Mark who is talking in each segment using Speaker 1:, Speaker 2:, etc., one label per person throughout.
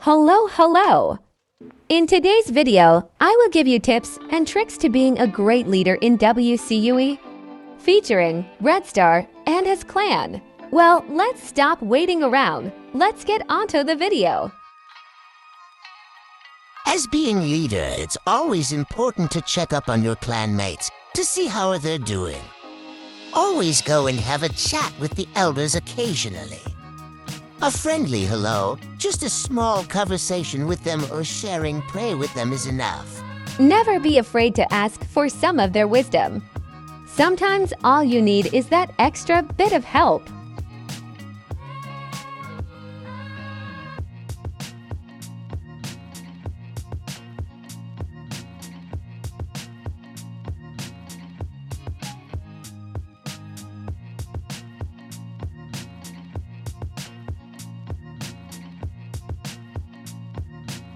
Speaker 1: Hello! In today's video, I will give you tips and tricks to being a great leader in WCUE, featuring Red Star and his clan. Well, let's stop waiting around. Let's get onto the video.
Speaker 2: As being leader, it's always important to check up on your clanmates to see how they're doing. Always go and have a chat with the elders occasionally. A friendly hello, just a small conversation with them or sharing prayer with them is enough.
Speaker 1: Never be afraid to ask for some of their wisdom. Sometimes all you need is that extra bit of help.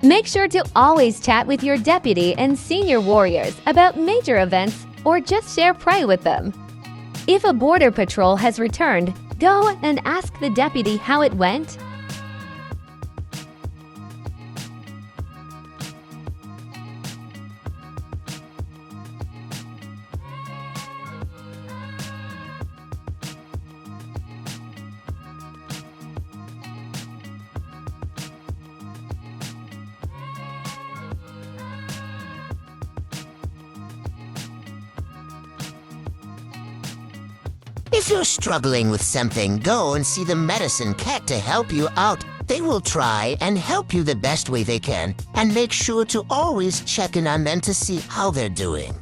Speaker 1: Make sure to always chat with your deputy and senior warriors about major events or just share pray with them. If a border patrol has returned, go and ask the deputy how it went.
Speaker 2: If you're struggling with something, go and see the medicine cat to help you out. They will try and help you the best way they can, and make sure to always check in on them to see how they're doing.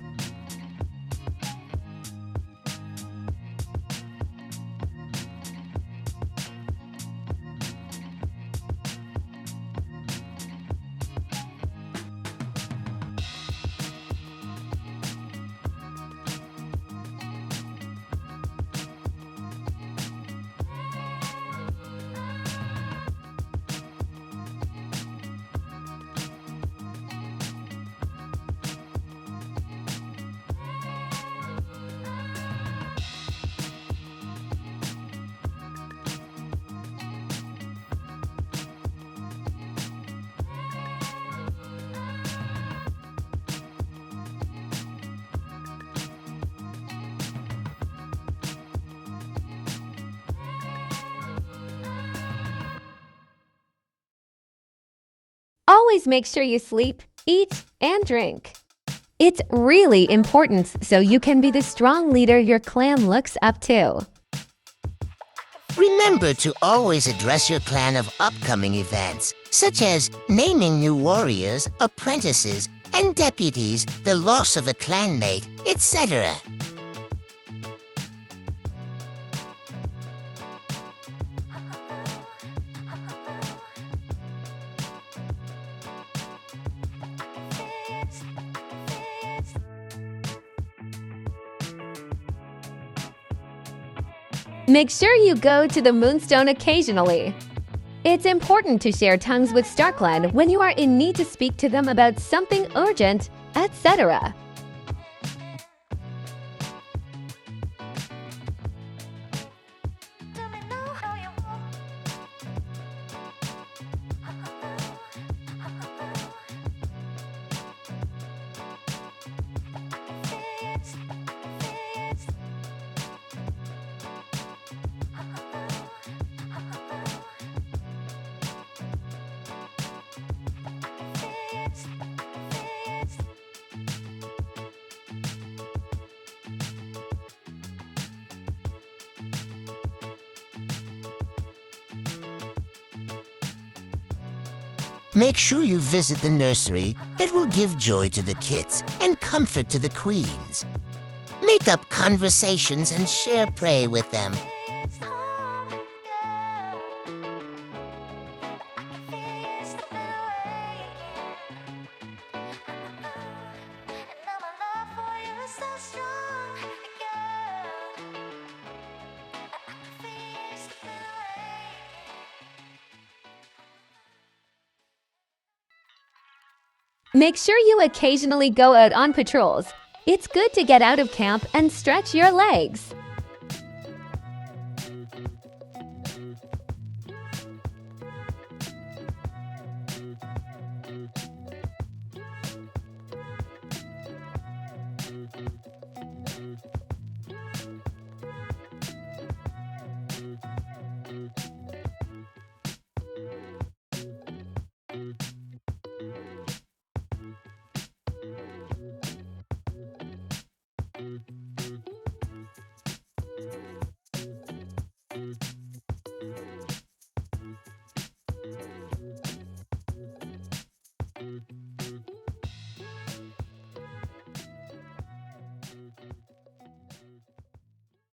Speaker 1: Always make sure you sleep, eat, and drink. It's really important so you can be the strong leader your clan looks up to.
Speaker 2: Remember to always address your clan of upcoming events, such as naming new warriors, apprentices, and deputies, the loss of a clanmate, etc.
Speaker 1: Make sure you go to the Moonstone occasionally. It's important to share tongues with StarClan when you are in need to speak to them about something urgent, etc.
Speaker 2: Make sure you visit the nursery. It will give joy to the kids and comfort to the queens. Make up conversations and share pray with them.
Speaker 1: Make sure you occasionally go out on patrols. It's good to get out of camp and stretch your legs.